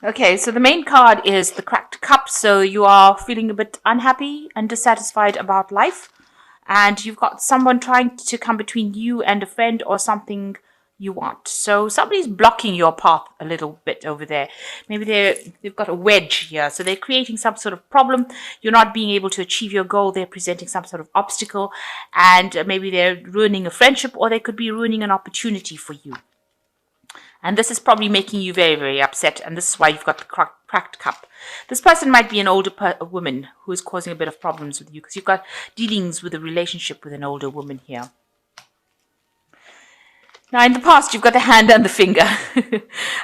Okay, so the main card is the cracked cup. So you are feeling a bit unhappy and dissatisfied about life, and you've got someone trying to come between you and a friend or something you want. So somebody's blocking your path a little bit over there. Maybe they've got a wedge here, so they're creating some sort of problem. You're not being able to achieve your goal. They're presenting some sort of obstacle, and maybe they're ruining a friendship, or they could be ruining an opportunity for you. And this is probably making you very, very upset. And this is why you've got the cracked cup. This person might be an older woman who is causing a bit of problems with you, because you've got dealings with a relationship with an older woman here. Now, in the past, you've got the hand and the finger.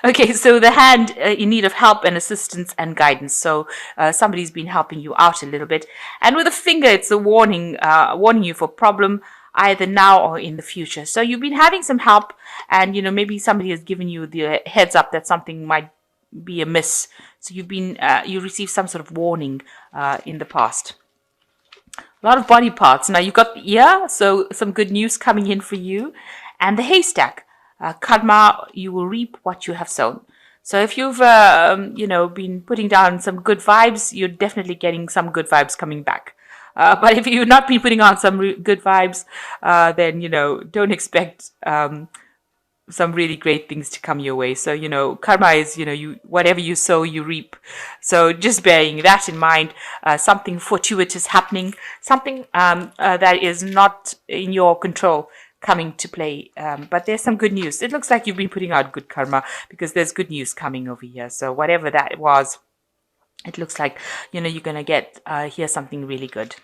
Okay, so the hand in need of help and assistance and guidance. So somebody's been helping you out a little bit. And with the finger, it's a warning, warning you for problem either now or in the future. So you've been having some help, and maybe somebody has given you the heads up that something might be amiss. So you received some sort of warning in the past. A lot of body parts. Now you've got the ear, so some good news coming in for you. And the haystack, karma, you will reap what you have sown. So if you've, been putting down some good vibes, you're definitely getting some good vibes coming back. But if you've not been putting on some good vibes, then, don't expect some really great things to come your way. So, karma is, whatever you sow, you reap. So just bearing that in mind, something fortuitous happening, something that is not in your control coming to play. But there's some good news. It looks like you've been putting out good karma, because there's good news coming over here. So whatever that was, it looks like, you're going to get, hear something really good.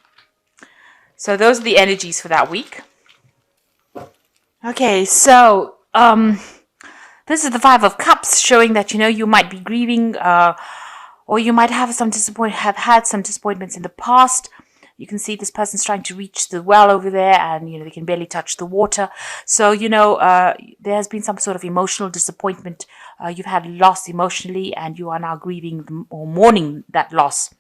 So those are the energies for that week. Okay, so this is the Five of Cups, showing that you might be grieving, or you might have had some disappointments in the past. You can see this person's trying to reach the well over there, and they can barely touch the water. So there has been some sort of emotional disappointment. You've had loss emotionally, and you are now grieving or mourning that loss.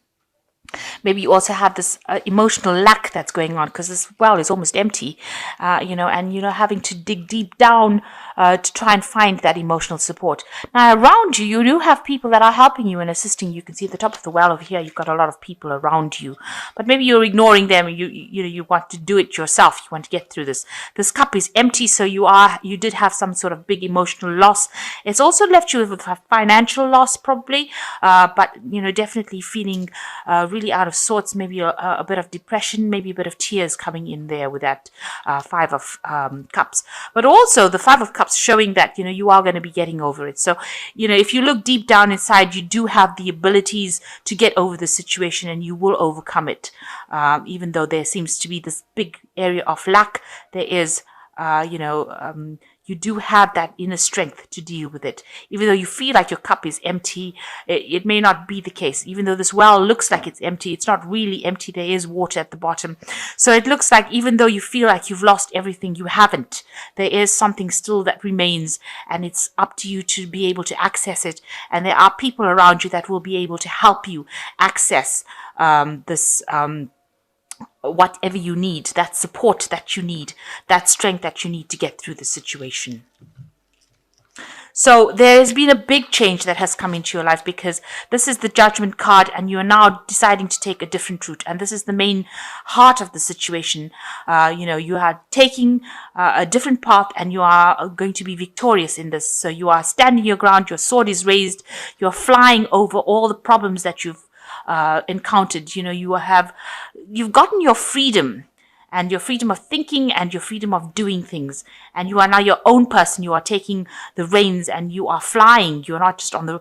Maybe you also have this emotional lack that's going on, because this well is almost empty, and having to dig deep down to try and find that emotional support. Now, around you, you do have people that are helping you and assisting. You can see at the top of the well over here, you've got a lot of people around you, but maybe you're ignoring them. You want to do it yourself. You want to get through this. This cup is empty, so you did have some sort of big emotional loss. It's also left you with a financial loss, probably, but definitely feeling really out of sorts, maybe a bit of depression, maybe a bit of tears coming in there with that Five of Cups. But also the Five of Cups showing that, you are going to be getting over it. So, if you look deep down inside, you do have the abilities to get over the situation, and you will overcome it. Even though there seems to be this big area of lack, there is, you do have that inner strength to deal with it. Even though you feel like your cup is empty, it may not be the case. Even though this well looks like it's empty, it's not really empty. There is water at the bottom. So it looks like even though you feel like you've lost everything, you haven't. There is something still that remains, and it's up to you to be able to access it. And there are people around you that will be able to help you access this whatever you need, that support that you need, that strength that you need to get through the situation. So there has been a big change that has come into your life, because this is the Judgment card, and you are now deciding to take a different route. And this is the main heart of the situation. You are taking a different path, and you are going to be victorious in this. So you are standing your ground, your sword is raised, you're flying over all the problems that you've encountered. You've gotten your freedom, and your freedom of thinking, and your freedom of doing things, and you are now your own person. You are taking the reins, and you are flying. You're not just on the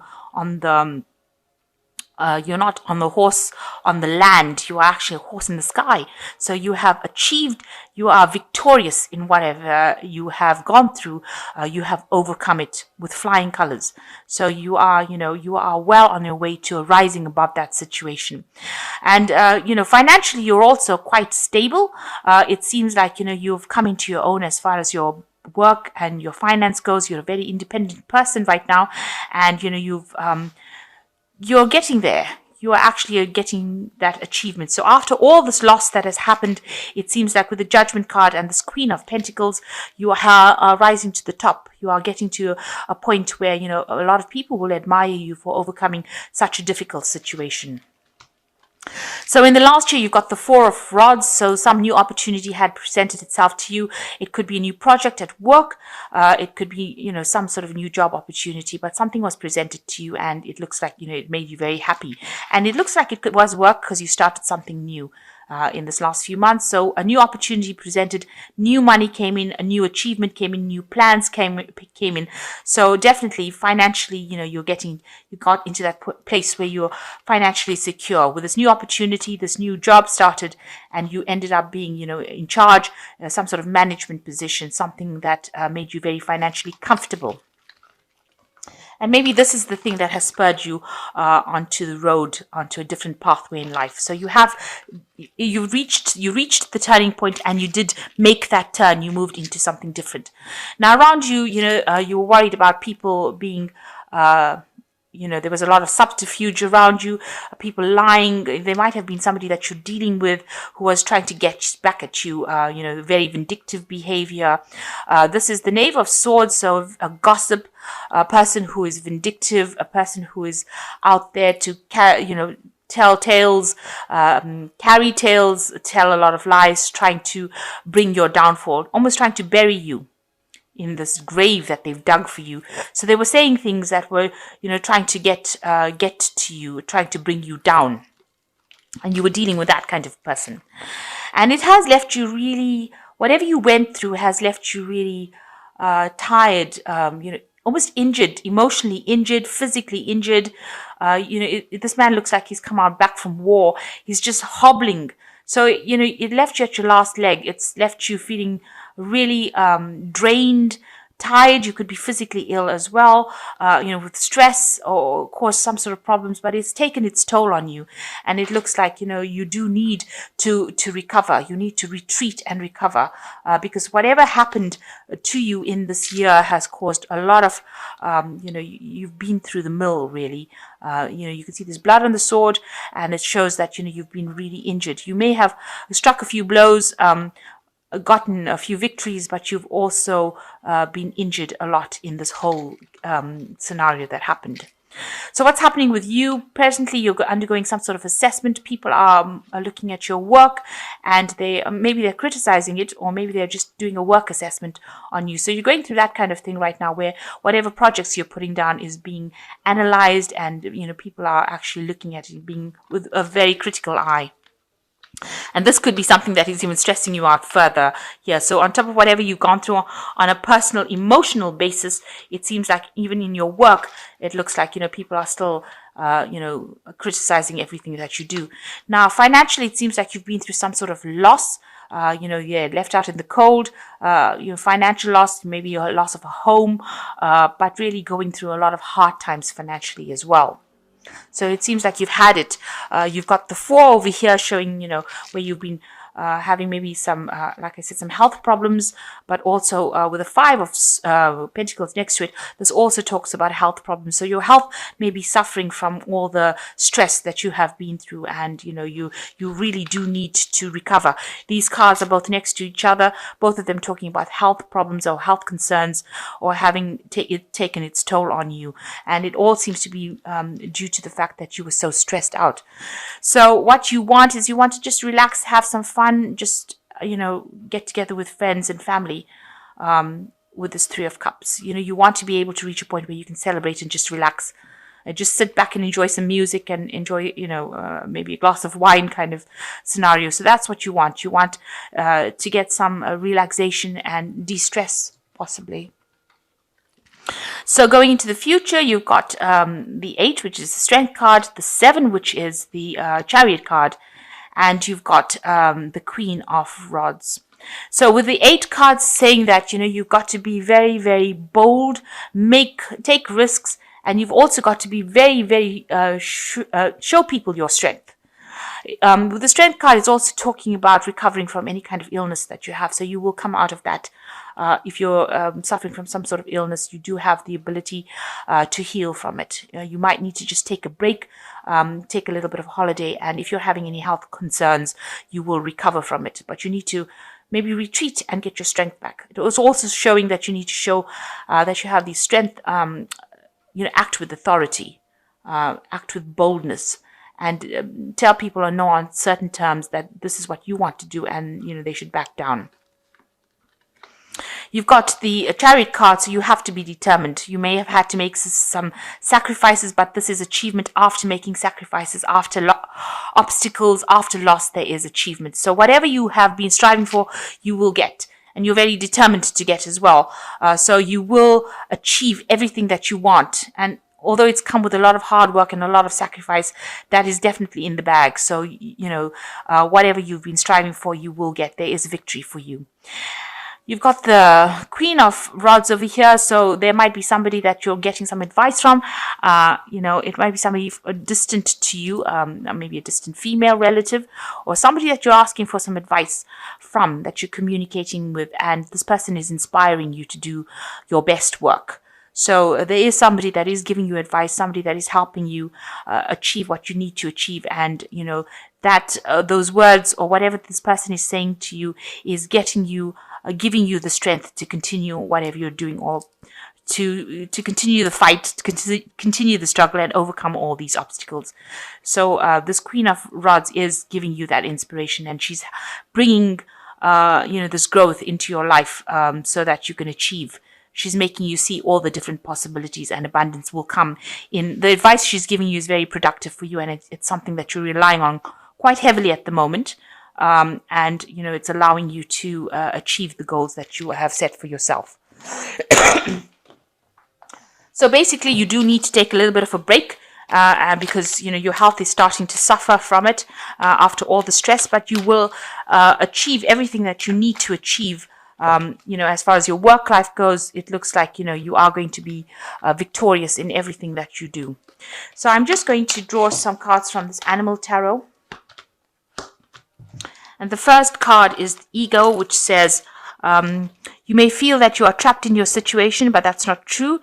you're not on the horse on the land. You are actually a horse in the sky. So you have achieved, you are victorious in whatever you have gone through. You have overcome it with flying colors. So you are well on your way to rising above that situation. And, financially, you're also quite stable. It seems like, you've come into your own as far as your work and your finance goes. You're a very independent person right now. And, you're getting there. you are actually getting that achievement. So after all this loss that has happened, it seems like with the Judgment card and this Queen of Pentacles, you are rising to the top. You are getting to a point where, a lot of people will admire you for overcoming such a difficult situation. So in the last year, you've got the Four of Rods. So some new opportunity had presented itself to you. It could be a new project at work. It could be, some sort of new job opportunity, but something was presented to you and it looks like, it made you very happy. And it looks like it was work because you started something new. In this last few months. So a new opportunity presented, new money came in, a new achievement came in, new plans came in. So definitely financially, you got into that place where you're financially secure. With this new opportunity, this new job started and you ended up being, in charge, some sort of management position, something that made you very financially comfortable. And maybe this is the thing that has spurred you onto the road, onto a different pathway in life. So you reached the turning point and you did make that turn. You moved into something different. Now around you, you were worried about people being, there was a lot of subterfuge around you, people lying. There might have been somebody that you're dealing with who was trying to get back at you, very vindictive behavior. This is the Knave of Swords, so a gossip, a person who is vindictive, a person who is out there to tell tales, carry tales, tell a lot of lies, trying to bring your downfall, almost trying to bury you in this grave that they've dug for you. So they were saying things that were, trying to get to you, trying to bring you down. And you were dealing with that kind of person. And it has left you really, whatever you went through has left you really tired, almost injured, emotionally injured, physically injured. This man looks like he's come out back from war. He's just hobbling. So, it left you at your last leg. It's left you feeling really drained, tired. You could be physically ill as well, with stress or cause some sort of problems, but it's taken its toll on you. And it looks like, you do need to recover. You need to retreat and recover because whatever happened to you in this year has caused a lot of, you've been through the mill, really. You can see there's blood on the sword and it shows that, you've been really injured. You may have struck a few blows, gotten a few victories, but you've also been injured a lot in this whole scenario that happened. So what's happening with you? Presently, you're undergoing some sort of assessment. People are looking at your work and maybe they're criticizing it, or maybe they're just doing a work assessment on you. So you're going through that kind of thing right now where whatever projects you're putting down is being analyzed and, people are actually looking at it being with a very critical eye. And this could be something that is even stressing you out further here. So on top of whatever you've gone through on a personal, emotional basis, it seems like even in your work, it looks like, people are still, criticizing everything that you do. Now, financially, it seems like you've been through some sort of loss. Left out in the cold, financial loss, maybe a loss of a home, but really going through a lot of hard times financially as well. So it seems like you've had it. You've got the 4 over here showing, where you've been having maybe some, like I said, some health problems, but also with the 5 of Pentacles next to it, this also talks about health problems. So your health may be suffering from all the stress that you have been through, and you really do need to recover. These cards are both next to each other, both of them talking about health problems or health concerns or having taken its toll on you, and it all seems to be due to the fact that you were so stressed out. So what you want is you want to just relax, have some fun, just get together with friends and family with this 3 of Cups. You want to be able to reach a point where you can celebrate and just relax and just sit back and enjoy some music and enjoy maybe a glass of wine kind of scenario. So that's what you want. You want to get some relaxation and de-stress possibly. So going into the future, you've got the 8, which is the Strength card, the 7, which is the Chariot card, and you've got the Queen of Rods. So with the 8 cards saying that, you've got to be very, very bold, take risks, and you've also got to be very, very, show people your strength. With the Strength card, it's also talking about recovering from any kind of illness that you have. So you will come out of that if you're suffering from some sort of illness, you do have the ability to heal from it. You might need to just take a break, take a little bit of holiday, and if you're having any health concerns, you will recover from it. But you need to maybe retreat and get your strength back. It was also showing that you need to show that you have the strength, act with authority, act with boldness, and tell people or know on certain terms that this is what you want to do, and they should back down. You've got the Chariot card, so you have to be determined. You may have had to make some sacrifices, but this is achievement after making sacrifices, after obstacles, after loss, there is achievement. So whatever you have been striving for, you will get. And you're very determined to get as well. So you will achieve everything that you want. And although it's come with a lot of hard work and a lot of sacrifice, that is definitely in the bag. So, whatever you've been striving for, you will get. There is victory for you. You've got the Queen of Rods over here, so there might be somebody that you're getting some advice from. It might be somebody distant to you, maybe a distant female relative, or somebody that you're asking for some advice from, that you're communicating with, and this person is inspiring you to do your best work. So there is somebody that is giving you advice, somebody that is helping you achieve what you need to achieve, and that those words or whatever this person is saying to you is giving you the strength to continue whatever you're doing, or to continue the fight, to continue the struggle, and overcome all these obstacles. So this Queen of Rods is giving you that inspiration, and she's bringing this growth into your life, so that you can achieve. She's making you see all the different possibilities, and abundance will come in. The advice she's giving you is very productive for you, and it's something that you're relying on quite heavily at the moment. And it's allowing you to achieve the goals that you have set for yourself. So basically, you do need to take a little bit of a break, because your health is starting to suffer from it after all the stress, but you will achieve everything that you need to achieve. As far as your work life goes, it looks like you are going to be victorious in everything that you do. So I'm just going to draw some cards from this Animal Tarot. And the first card is the Ego, which says, you may feel that you are trapped in your situation, but that's not true.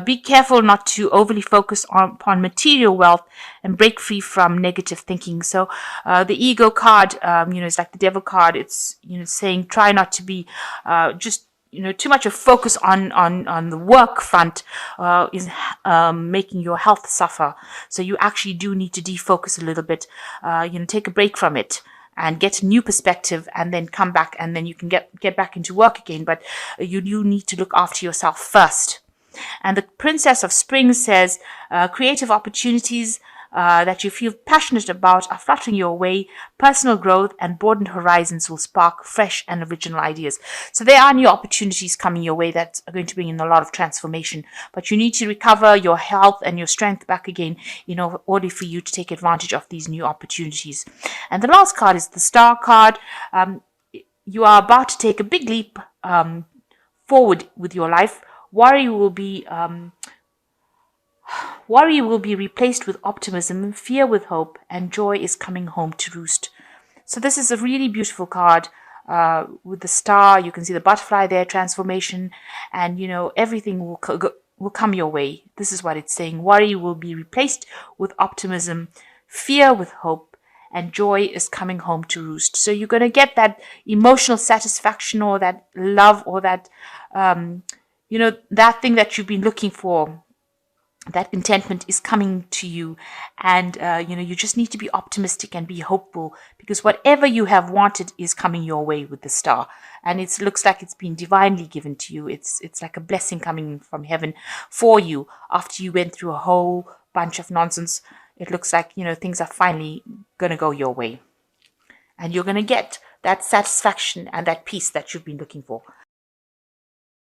Be careful not to overly focus upon material wealth and break free from negative thinking. So the Ego card, is like the Devil card. It's, saying try not to be just too much of focus on the work front is making your health suffer. So you actually do need to defocus a little bit, take a break from it and get a new perspective, and then come back, and then you can get back into work again. But you need to look after yourself first. And the Princess of Spring says, creative opportunities that you feel passionate about are fluttering your way. Personal growth and broadened horizons will spark fresh and original ideas. So there are new opportunities coming your way that are going to bring in a lot of transformation. But you need to recover your health and your strength back again in order for you to take advantage of these new opportunities. And the last card is the Star card. You are about to take a big leap forward with your life. Worry will be replaced with optimism, fear with hope, and joy is coming home to roost. So this is a really beautiful card with the star. You can see the butterfly there, transformation, and everything will come your way. This is what it's saying. Worry will be replaced with optimism, fear with hope, and joy is coming home to roost. So you're going to get that emotional satisfaction, or that love, or that that thing that you've been looking for. That contentment is coming to you, and you just need to be optimistic and be hopeful, because whatever you have wanted is coming your way with the star, and it looks like it's been divinely given to you. It's like a blessing coming from heaven for you after you went through a whole bunch of nonsense. It looks like things are finally going to go your way, and you're going to get that satisfaction and that peace that you've been looking for.